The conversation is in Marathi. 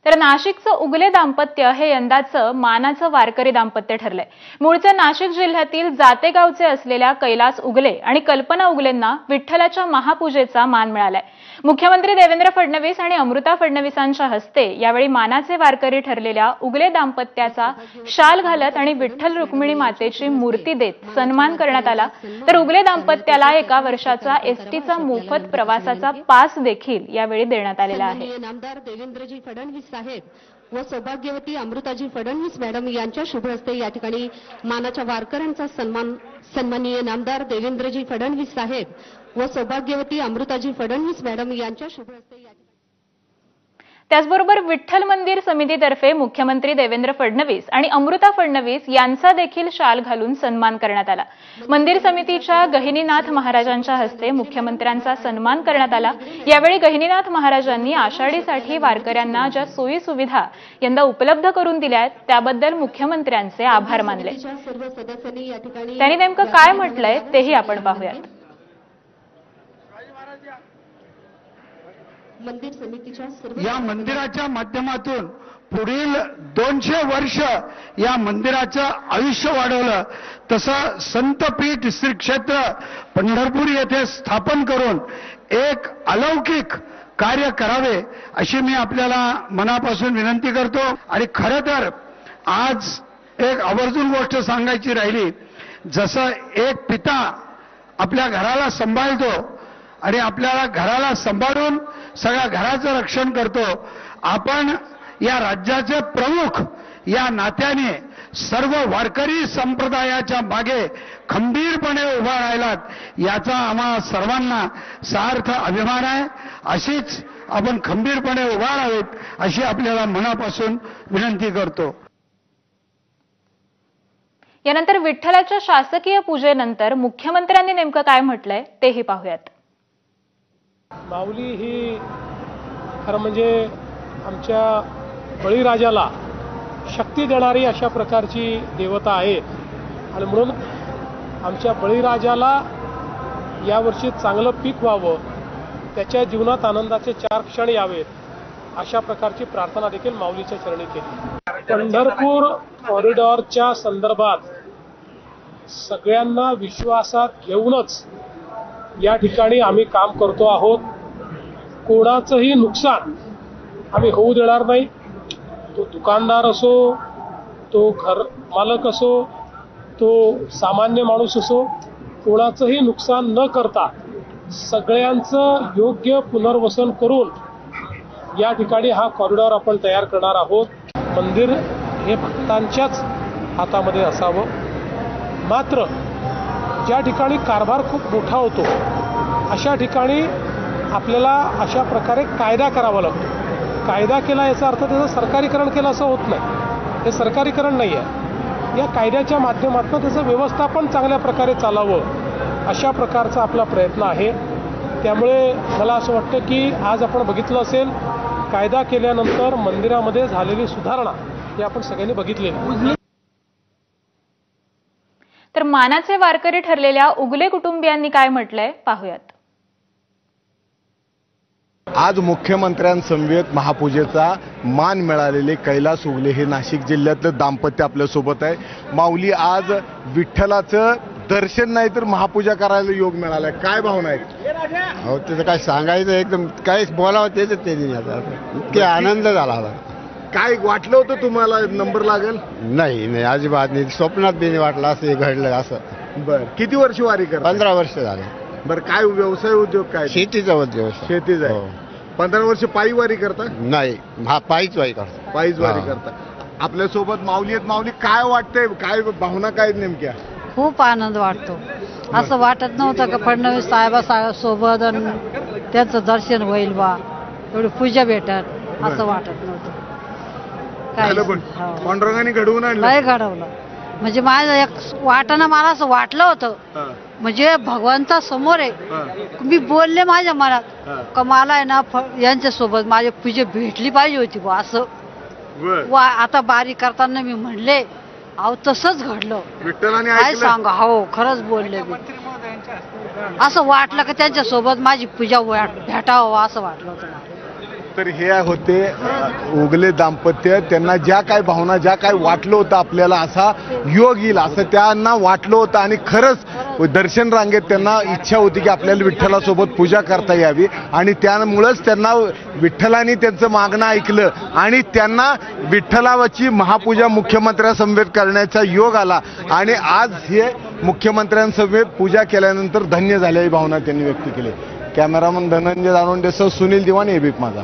तर नाशिकचं उगले दाम्पत्य हे यंदाचं मानाचं वारकरी दाम्पत्य ठरलंय। मूळचे नाशिक जिल्ह्यातील जातेगावचे असलेल्या कैलास उगले आणि कल्पना उगलेंना विठ्ठलाच्या महापूजेचा मान मिळालाय। मुख्यमंत्री देवेंद्र फडणवीस आणि अमृता फडणवीसांच्या हस्ते यावेळी मानाचे वारकरी ठरलेल्या उगले दाम्पत्याचा शाल घालत आणि विठ्ठल रुक्मिणी मातेची मूर्ती देत सन्मान करण्यात आला। तर उगले दाम्पत्याला 1 वर्षाचा एसटीचा मोफत प्रवासाचा पास देखील यावेळी देण्यात आलेला आहे। नामदार देवेंद्रजी फडणवीस साहेब व सौभाग्यवती अमृताजी फडणवीस मॅडम यांच्या शुभ हस्ते या ठिकाणी मानाच्या वारकऱ्यांचा सन्माननीय नामदार देवेंद्रजी फडणवीस साहेब व सौभाग्यवती अमृताजी फडणवीस मॅडम यांच्या शुभ हस्ते त्याचबरोबर विठ्ठल मंदिर समितीतर्फे मुख्यमंत्री देवेंद्र फडणवीस आणि अमृता फडणवीस यांचा देखील शाल घालून सन्मान करण्यात आला। मंदिर समितीच्या गहिनीनाथ महाराजांच्या हस्ते मुख्यमंत्र्यांचा सन्मान करण्यात आला। यावेळी गहिनीनाथ महाराजांनी आषाढीसाठी वारकऱ्यांना ज्या सोयी सुविधा यंदा उपलब्ध करून दिल्या आहेत त्याबद्दल मुख्यमंत्र्यांचे आभार मानले। त्यांनी नेमकं काय म्हटलंय तेही आपण पाहूयात। या मंदिराच्या माध्यमातून पुढील 200 वर्ष या मंदिराचं आयुष्य वाढवलं, तसं संतपीठ श्री क्षेत्र पंढरपूर येथे स्थापन करून एक अलौकिक कार्य करावे अशी मी आपल्याला मनापासून विनंती करतो। आणि खरं तर आज एक आवर्जून गोष्ट सांगायची राहिली, जसं एक पिता आपल्या घराला सांभाळतो आणि आपल्याला घराला सांभाळून सगळ्या घराचं रक्षण करतो, आपण या राज्याचे प्रमुख या नात्याने सर्व वारकरी संप्रदायाच्या मागे खंबीरपणे उभा राहिलात याचा आम्हा सर्वांना सार्थ अभिमान आहे। अशीच आपण खंबीरपणे उभा राहावेत अशी आपल्याला मनापासून विनंती करतो। यानंतर विठ्ठलाच्या शासकीय पूजेनंतर मुख्यमंत्र्यांनी नेमकं काय म्हटलंय तेही पाहूयात। माऊली ही खरं म्हणजे आमच्या बळीराजाला शक्ती देणारी अशा प्रकारची देवता आहे आणि म्हणून आमच्या बळीराजाला यावर्षी चांगलं पीक व्हावं, त्याच्या जीवनात आनंदाचे 4 क्षण यावेत अशा प्रकारची प्रार्थना देखील माऊलीच्या चरणी केली। पंढरपूर कॉरिडॉरच्या संदर्भात सगळ्यांना विश्वासात घेऊनच या ठिकाणी आम्ही काम करतो आहोत। कोणाचंही नुकसान आम्ही होऊ देणार नाही। तो दुकानदार असो, तो घर मालक असो, तो सामान्य माणूस असो, कोणाचंही नुकसान न करता सगळ्यांचं योग्य पुनर्वसन करून या ठिकाणी हा कॉरिडॉर आपण तयार करणार आहोत। मंदिर हे भक्तांच्याच हातामध्ये असावं, मात्र ज्या ठिकाणी कारभार खूप मोठा होतो अशा ठिकाणी आपल्याला अशा प्रकारे कायदा करावा लागतो। कायदा केला याचा अर्थ त्याचं सरकारीकरण केलं असं होत नाही, हे सरकारीकरण नाही आहे। या कायद्याच्या माध्यमातून त्याचं व्यवस्थापन चांगल्या प्रकारे चालावं अशा प्रकारचा आपला प्रयत्न आहे। त्यामुळे मला असं वाटतं की आज आपण बघितलं असेल, कायदा केल्यानंतर मंदिरामध्ये झालेली सुधारणा ही आपण सगळ्यांनी बघितलेली। तर मानाचे वारकरी ठरलेल्या उगले कुटुंबियांनी काय म्हटलंय पाहूयात। आज मुख्यमंत्र्यांसमवेत महापूजेचा मान मिळालेले कैलास उगले हे नाशिक जिल्ह्यातलं दाम्पत्य आपल्यासोबत आहे। माऊली, आज विठ्ठलाचं दर्शन नाही तर महापूजा करायला योग मिळालाय, काय भावना आहेत? हो, त्याचं काय सांगायचं, एकदम काय बोलावं तेच ते इतके आनंद झाला। काय वाटलं होतं तुम्हाला नंबर लागेल? नाही, अजिबात नाही, स्वप्नात बी वाटलं असं घडलं असं। बर, किती वर्ष वारी करता? 15 वर्ष झाले। बर, काय व्यवसाय उद्योग काय? शेतीचा उद्योग। शेतीच आहे। 15 वर्ष पायी वारी करता? नाही, पायीच वारी करता। पायीच वारी करता। आपल्यासोबत माऊली आहेत। माऊली, काय वाटतंय, काय भावना काय नेमक्या? खूप आनंद वाटतो। असं वाटत नव्हतं की फडणवीस साहेबासोबत त्यांचं दर्शन होईल बा, एवढी पूजा भेटत असं वाटत नव्हतं। पांडुरंगाने घडवून आणलं, लय घडवलं। म्हणजे माझं एक वाटणं मला असं वाटलं होतं, म्हणजे भगवंता समोर आहे। मी बोलले माझ्या मनात का मला आहे ना यांच्या सोबत माझी पूजा भेटली पाहिजे होती बा असं। आता बारी करताना मी म्हणले, अहो तसंच घडलं, काय सांगा। हो, खरंच बोलले मी। असं वाटलं की त्यांच्या सोबत माझी पूजा भेटावं असं वाटलं होतं मला। तर हे होते उगले दाम्पत्य. त्यांना ज्या काय भावना, ज्या काय वाटलं होतं आपल्याला असा योग येईल असं त्यांना वाटलं होतं आणि खरंच दर्शन रांगेत त्यांना इच्छा होती की आपल्याला विठ्ठलासोबत पूजा करता यावी आणि त्यामुळंच त्यांना विठ्ठलाने त्यांचं मागणं ऐकलं आणि त्यांना विठ्ठलाची महापूजा मुख्यमंत्र्यांसमवेत करण्याचा योग आला आणि आज हे मुख्यमंत्र्यांसमवेत पूजा केल्यानंतर धन्य झाल्याची भावना त्यांनी व्यक्त केली. कॅमेरामन धनंजय दानोंडेसह सुनील दिवाण, एबीपी माझा.